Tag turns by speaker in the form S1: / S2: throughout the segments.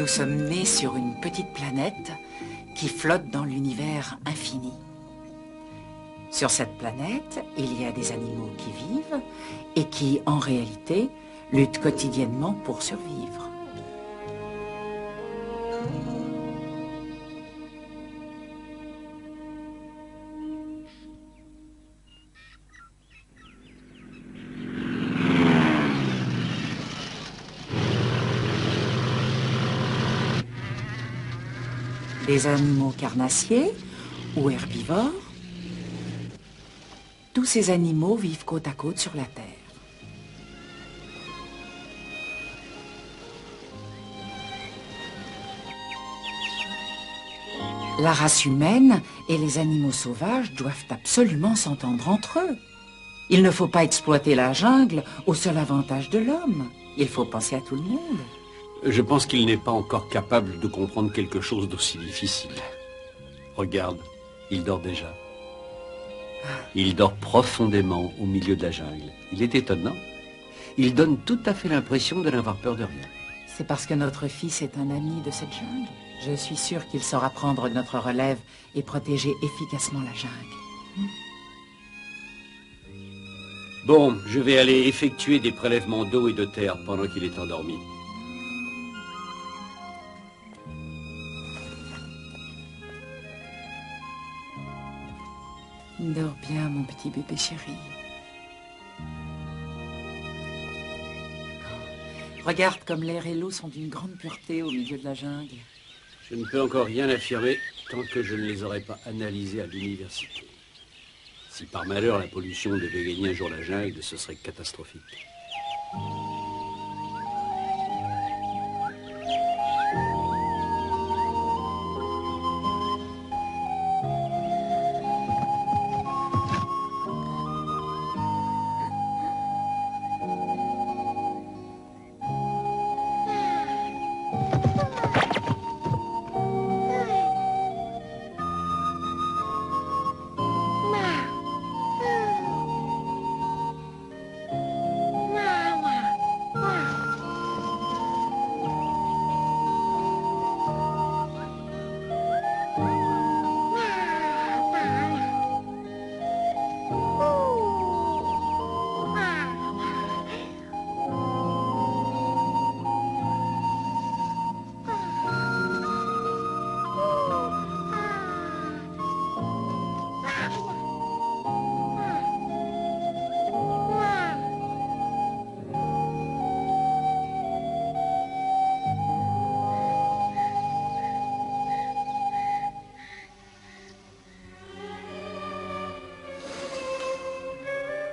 S1: Nous sommes nés sur une petite planète qui flotte dans l'univers infini. Sur cette planète, il y a des animaux qui vivent et qui, en réalité, luttent quotidiennement pour survivre. Des animaux carnassiers ou herbivores, tous ces animaux vivent côte à côte sur la Terre. La race humaine et les animaux sauvages doivent absolument s'entendre entre eux. Il ne faut pas exploiter la jungle au seul avantage de l'homme. Il faut penser à tout le monde.
S2: Je pense qu'il n'est pas encore capable de comprendre quelque chose d'aussi difficile. Regarde, il dort déjà. Il dort profondément au milieu de la jungle. Il est étonnant. Il donne tout à fait l'impression de n'avoir peur de rien.
S1: C'est parce que notre fils est un ami de cette jungle. Je suis sûre qu'il saura prendre notre relève et protéger efficacement la jungle.
S2: Bon, je vais aller effectuer des prélèvements d'eau et de terre pendant qu'il est endormi.
S1: Dors bien, mon petit bébé chéri. Regarde comme l'air et l'eau sont d'une grande pureté au milieu de la jungle.
S2: Je ne peux encore rien affirmer tant que je ne les aurai pas analysés à l'université. Si par malheur la pollution devait gagner un jour la jungle, ce serait catastrophique.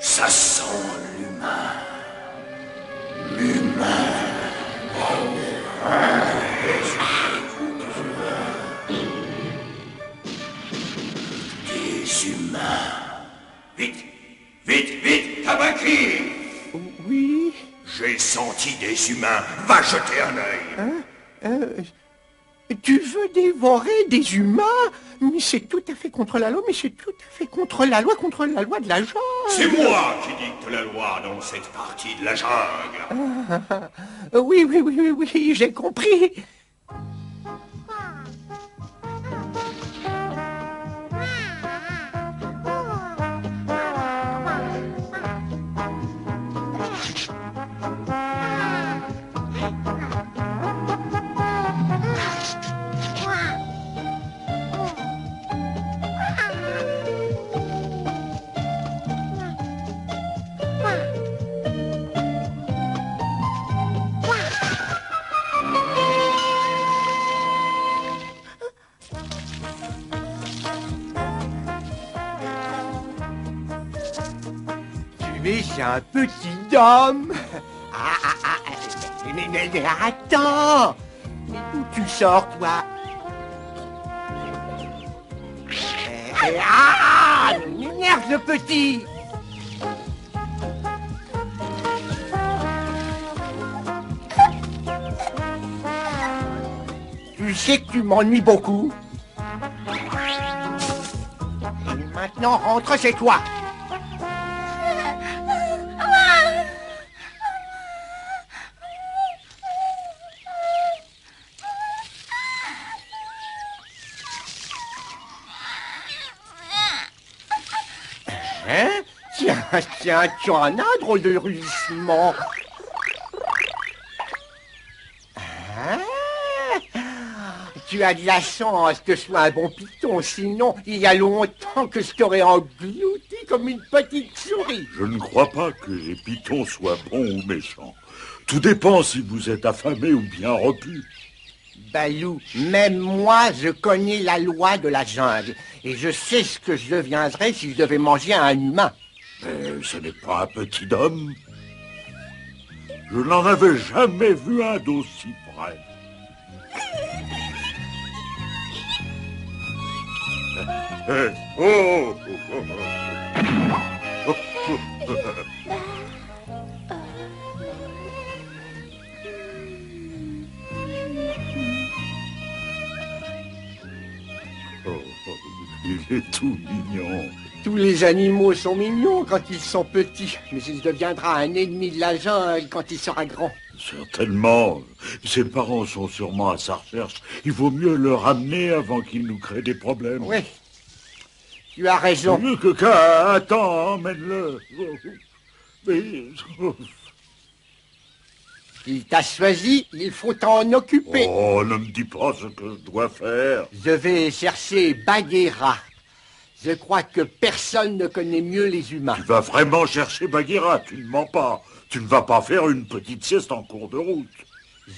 S3: Ça sent l'humain. L'humain. Des humains. Vite, vite, vite, Tabaki!
S4: Oui?
S3: J'ai senti des humains. Va jeter un œil.
S4: Tu veux dévorer des humains? Mais c'est tout à fait contre la loi, mais c'est tout à fait contre la loi de la jungle.
S3: C'est moi qui dicte la loi dans cette partie de la jungle.
S4: Oui, j'ai compris. Tu es un petit homme. Mais attends. Mais d'où tu sors, toi? M'énerve, le petit. Tu sais que tu m'ennuies beaucoup. Et maintenant, rentre chez toi. Hein? Tiens, tiens, tu en as, drôle de rugissement. Hein? Tu as de la chance que je sois un bon python, sinon il y a longtemps que je t'aurais englouti comme une petite souris.
S5: Je ne crois pas que les pitons soient bons ou méchants. Tout dépend si vous êtes affamé ou bien repu.
S4: Balou, même moi, je connais la loi de la jungle. Et je sais ce que je deviendrais si je devais manger un humain.
S5: Mais ce n'est pas un petit homme. Je n'en avais jamais vu un d'aussi près. Oh, il est tout mignon.
S4: Tous les animaux sont mignons quand ils sont petits, mais il deviendra un ennemi de la jungle quand il sera grand.
S5: Certainement. Ses parents sont sûrement à sa recherche. Il vaut mieux le ramener avant qu'il nous crée des problèmes.
S4: Oui, tu as raison.
S5: Mieux que qu'à... Attends, emmène-le. Mais...
S4: Il t'a choisi, il faut t'en occuper.
S5: Oh, ne me dis pas ce que je dois faire.
S4: Je vais chercher Bagheera. Je crois que personne ne connaît mieux les humains.
S5: Tu vas vraiment chercher Bagheera, tu ne mens pas. Tu ne vas pas faire une petite sieste en cours de route.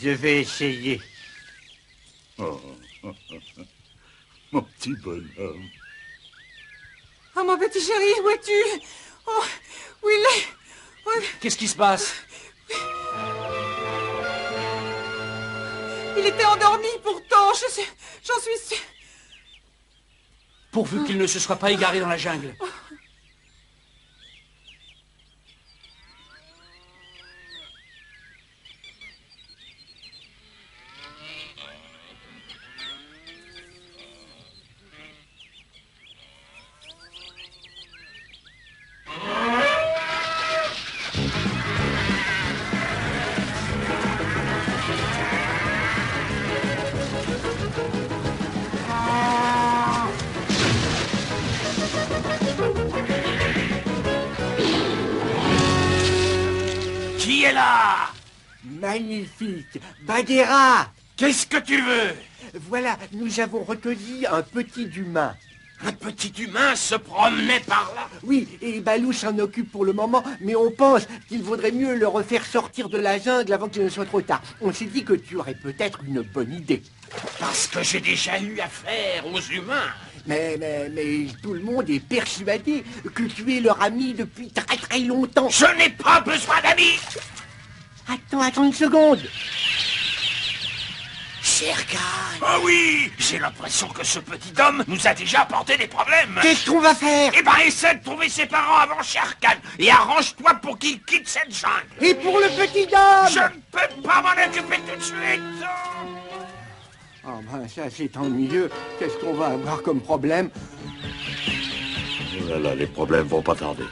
S4: Je vais essayer.
S5: Oh. Mon petit bonhomme.
S6: Oh, mon petit chéri, où es-tu? Oh, où il est? Oh.
S2: Qu'est-ce qui se passe?
S6: Il était endormi pourtant, j'en suis sûre.
S2: Pourvu qu'il ne se soit pas égaré dans la jungle.
S3: Qui est là?
S4: Magnifique. Bagheera.
S3: Qu'est-ce que tu veux?
S4: Voilà, nous avons recueilli un petit humain.
S3: Un petit humain se promenait par là.
S4: Oui, et Balou s'en occupe pour le moment, mais on pense qu'il vaudrait mieux le refaire sortir de la jungle avant qu'il ne soit trop tard. On s'est dit que tu aurais peut-être une bonne idée.
S3: Parce que j'ai déjà eu affaire aux humains.
S4: Mais tout le monde est persuadé que tu es leur ami depuis très très longtemps.
S3: Je n'ai pas besoin d'amis.
S4: Attends une seconde.
S3: Shere Khan. Ah oui, j'ai l'impression que ce petit homme nous a déjà apporté des problèmes.
S4: Qu'est-ce qu'on va faire?
S3: Eh ben, essaie de trouver ses parents avant Shere Khan et arrange-toi pour qu'il quitte cette jungle.
S4: Et pour le petit homme?
S3: Je ne peux pas m'en occuper tout de suite.
S4: Oh ben ça c'est ennuyeux. Qu'est-ce qu'on va avoir comme problème?
S5: Oh là là, les problèmes vont pas tarder.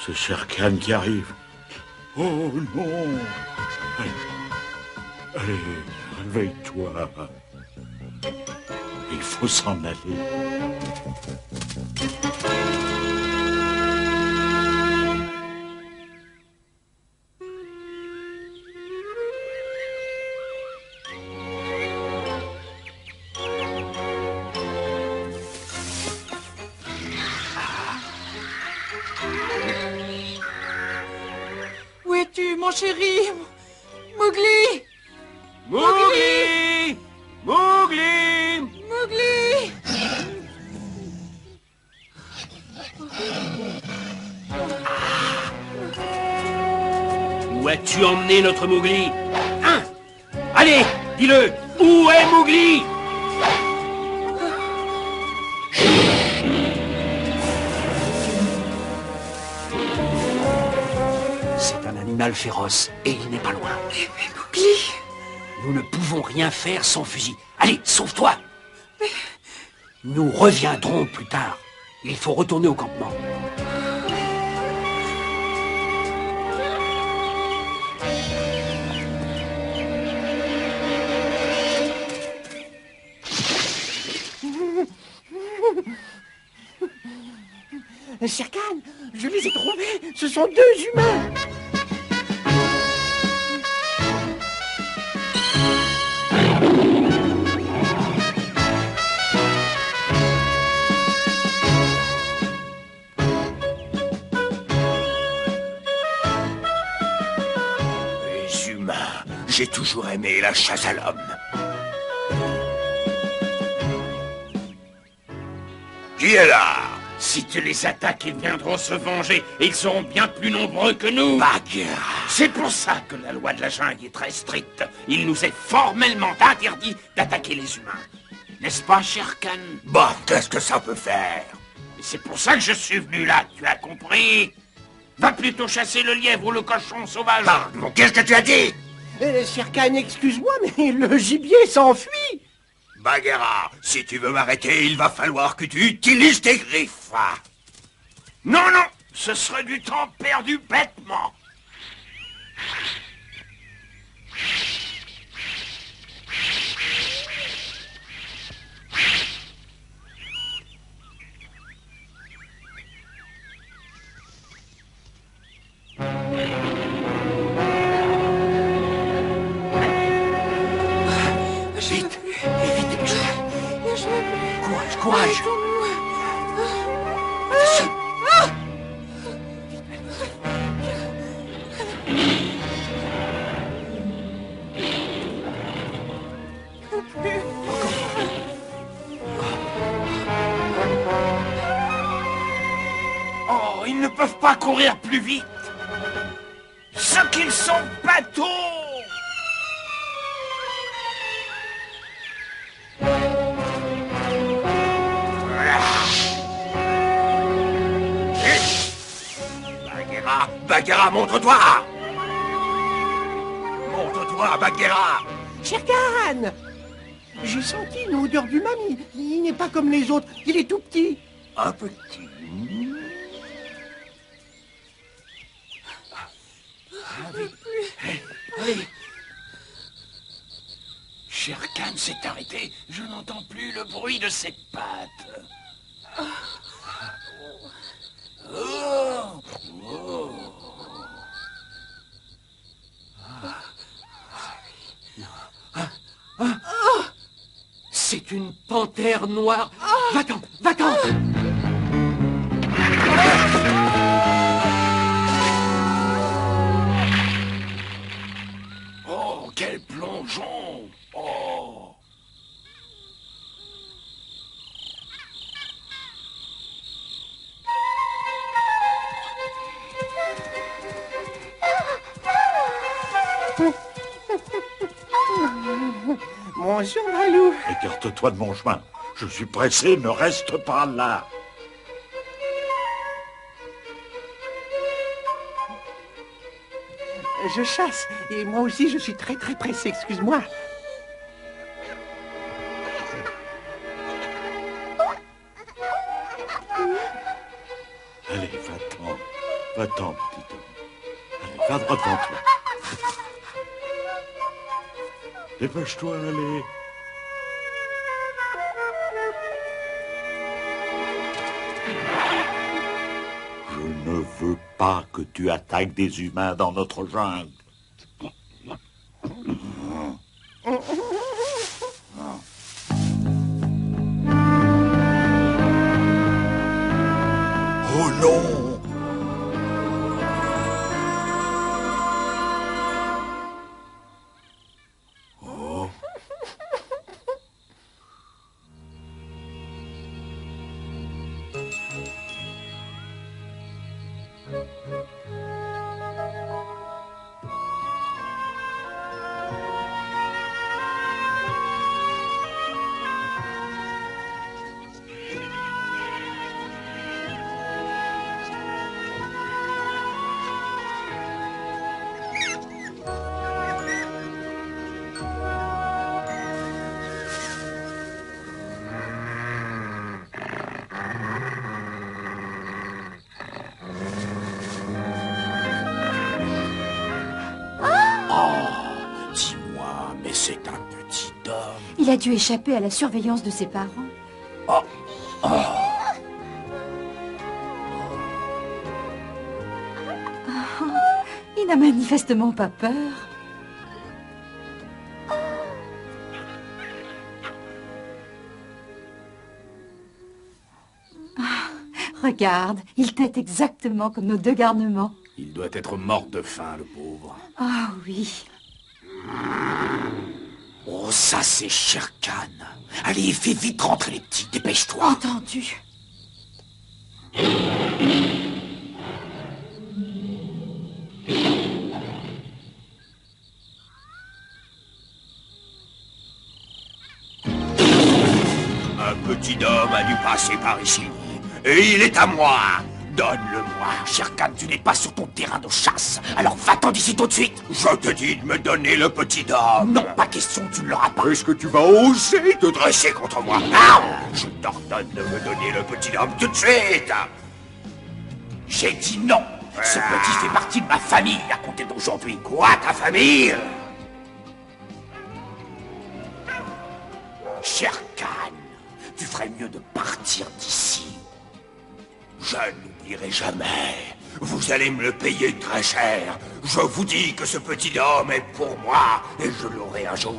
S5: C'est Shere Khan qui arrive. Oh non. Allez, réveille-toi. Il faut s'en aller.
S6: Où es-tu, mon chéri? Mowgli!
S2: Mowgli! Mowgli!
S6: Mowgli!
S2: Où as-tu emmené notre Mowgli? Hein? Allez, dis-le! Où est Mowgli? C'est un animal féroce et il n'est pas loin.
S6: Mais Mowgli!
S2: Nous ne pouvons rien faire sans fusil. Allez, sauve-toi! Nous reviendrons plus tard. Il faut retourner au campement.
S4: Shere Khan, je les ai trouvés. Ce sont 2 humains.
S3: Les humains, j'ai toujours aimé la chasse à l'homme. Qui est là? Si tu les attaques, ils viendront se venger et ils seront bien plus nombreux que nous. Bagheera. C'est pour ça que la loi de la jungle est très stricte. Il nous est formellement interdit d'attaquer les humains. N'est-ce pas, Shere Khan? Bah, qu'est-ce que ça peut faire? Et c'est pour ça que je suis venu là, tu as compris? Va plutôt chasser le lièvre ou le cochon sauvage. Pardon, qu'est-ce que tu as dit?
S4: Shere Khan, excuse-moi, mais le gibier s'enfuit.
S3: Bagheera, si tu veux m'arrêter, il va falloir que tu utilises tes griffes. Non, non, ce serait du temps perdu bêtement.
S4: Vite, vite, dépêche-toi. Courage, courage.
S3: Oh, ils ne peuvent pas courir plus vite. Ce qu'ils sont bateaux. Bagheera, montre-toi! Montre-toi, Bagheera!
S4: Shere Khan, j'ai senti une odeur d'humain, mais il n'est pas comme les autres. Il est tout petit.
S3: Un petit. Allez. Shere Khan s'est arrêté. Je n'entends plus le bruit de ses pattes. Oh. Oh.
S2: C'est une panthère noire. Va-t'en, va-t'en.
S3: Oh, quel plongeon! Oh!
S4: Bonjour, Balou.
S5: Écarte-toi de mon chemin. Je suis pressé, ne reste pas là.
S4: Je chasse, et moi aussi je suis très très pressé, excuse-moi.
S5: Allez, va-t'en. Va-t'en, petit homme. Allez, va devant toi. Dépêche-toi, allez. Je ne veux pas que tu attaques des humains dans notre jungle. Oh non!
S3: Dis-moi, mais c'est un petit homme.
S7: Il a dû échapper à la surveillance de ses parents.
S6: n'a manifestement pas peur. Ah, regarde, il tète exactement comme nos deux garnements.
S3: Il doit être mort de faim, le pauvre.
S6: Ah oui.
S3: Oh, ça c'est Shere Khan. Allez, fais vite rentrer les petits, dépêche-toi.
S6: Entendu.
S3: Un petit homme a dû passer par ici. Et il est à moi. Donne-le-moi. Shere Khan, tu n'es pas sur ton terrain de chasse. Alors va-t'en d'ici tout de suite. Je te dis de me donner le petit homme. Non, pas question, tu ne l'auras pas. Est-ce que tu vas oser te dresser contre moi? Ah, je t'ordonne de me donner le petit homme tout de suite. J'ai dit non. Ce petit fait partie de ma famille à compter d'aujourd'hui. Quoi, ta famille? Shere Khan, tu ferais mieux de partir d'ici. Je n'oublierai jamais. Vous allez me le payer très cher. Je vous dis que ce petit homme est pour moi et je l'aurai un jour.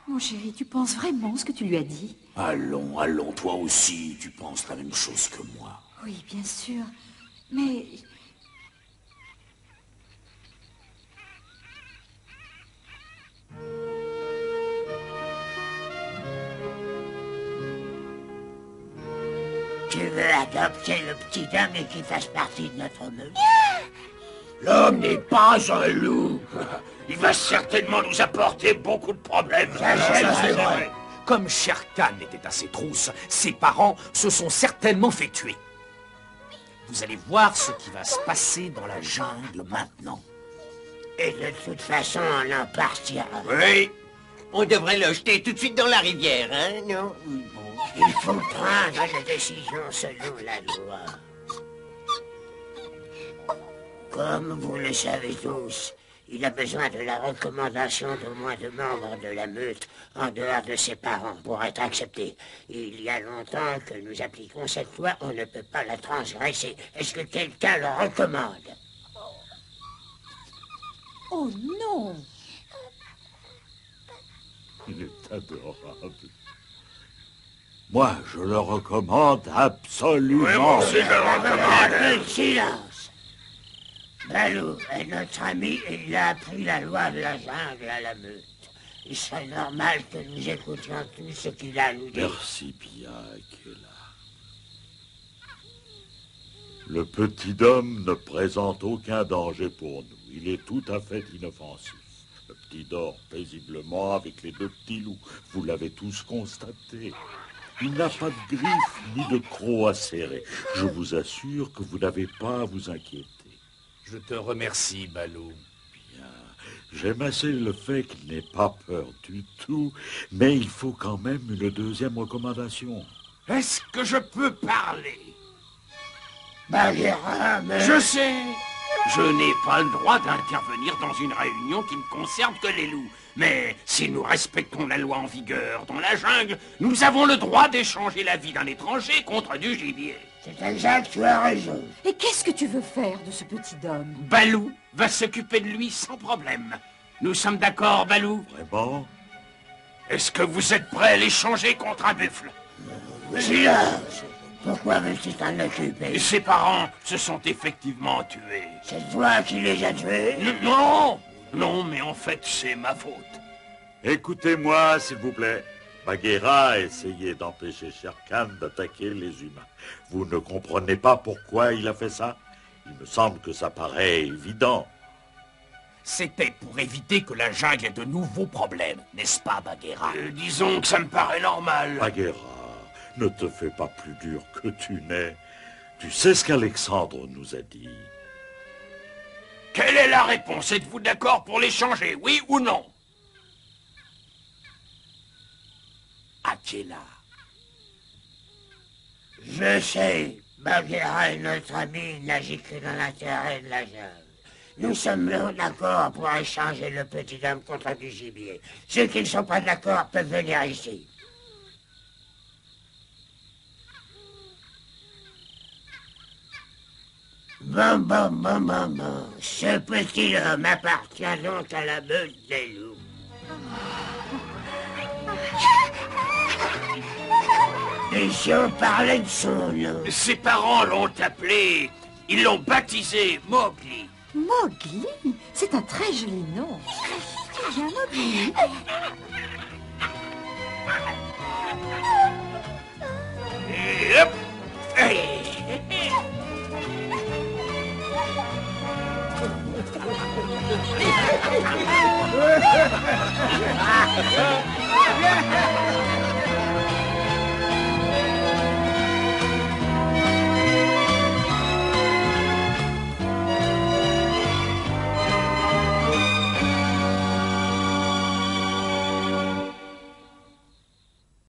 S6: Mon chéri, tu penses vraiment ce que tu lui as dit?
S3: Allons, allons, toi aussi, tu penses la même chose que moi.
S6: Oui, bien sûr. Mais...
S4: Tu veux adopter le petit homme et qu'il fasse partie de notre meute?
S3: L'homme n'est pas un loup. Il va certainement nous apporter beaucoup de problèmes.
S4: Ça, c'est vrai.
S3: Comme Shere Khan était à ses trousses, ses parents se sont certainement fait tuer. Vous allez voir ce qui va se passer dans la jungle maintenant.
S4: Et de toute façon, on en partira.
S3: Oui.
S7: On devrait le jeter tout de suite dans la rivière, hein, non?
S4: Il faut prendre une décision selon la loi. Comme vous le savez tous, il a besoin de la recommandation d'au moins 2 membres de la meute en dehors de ses parents pour être accepté. Il y a longtemps que nous appliquons cette loi, on ne peut pas la transgresser. Est-ce que quelqu'un le recommande?
S6: Oh non!
S5: Il est adorable. Moi, je le recommande absolument.
S3: Oui, moi aussi, je le recommande.
S4: Silence! Balou est notre ami et il a appris la loi de la jungle à la meute. Il serait normal que nous écoutions tout ce qu'il a à nous dire.
S5: Merci bien, Akela. Le petit homme ne présente aucun danger pour nous. Il est tout à fait inoffensif. Le petit dort paisiblement avec les 2 petits loups. Vous l'avez tous constaté. Il n'a pas de griffes ni de crocs à serrer. Je vous assure que vous n'avez pas à vous inquiéter.
S3: Je te remercie, Balou.
S5: Bien. J'aime assez le fait qu'il n'ait pas peur du tout, mais il faut quand même une 2e recommandation.
S3: Est-ce que je peux parler?
S4: Bagheera, mais...
S3: Je sais. Je n'ai pas le droit d'intervenir dans une réunion qui ne concerne que les loups. Mais si nous respectons la loi en vigueur dans la jungle, nous avons le droit d'échanger la vie d'un étranger contre du gibier.
S4: C'est exact, tu as raison.
S6: Et qu'est-ce que tu veux faire de ce petit homme?
S3: Balou va s'occuper de lui sans problème. Nous sommes d'accord, Balou?
S5: Vraiment?
S3: Est-ce que vous êtes prêts à l'échanger contre un buffle?
S4: Silence! Pourquoi veux-tu t'en occuper?
S3: Ses parents se sont effectivement tués.
S4: C'est toi qui les as tués?
S3: Non! Non, mais en fait, c'est ma faute.
S5: Écoutez-moi, s'il vous plaît. Bagheera a essayé d'empêcher Shere Khan d'attaquer les humains. Vous ne comprenez pas pourquoi il a fait ça? Il me semble que ça paraît évident.
S3: C'était pour éviter que la jungle ait de nouveaux problèmes, n'est-ce pas, Bagheera? Disons que ça me paraît normal.
S5: Bagheera, ne te fais pas plus dur que tu n'es. Tu sais ce qu'Alexandre nous a dit.
S3: Quelle est la réponse? Êtes-vous d'accord pour l'échanger, oui ou non? Akela.
S4: Je sais, Bagheera est notre ami, il n'agit que dans l'intérêt de la jungle. Nous sommes d'accord pour échanger le petit homme contre du gibier. Ceux qui ne sont pas d'accord peuvent venir ici. Bon. Ce petit homme appartient donc à la meute des loups. Et si on parlait de son nom?
S3: Ses parents l'ont appelé, ils l'ont baptisé Mowgli.
S8: Mowgli, c'est un très joli nom. Viens, Mowgli.
S3: Et hop.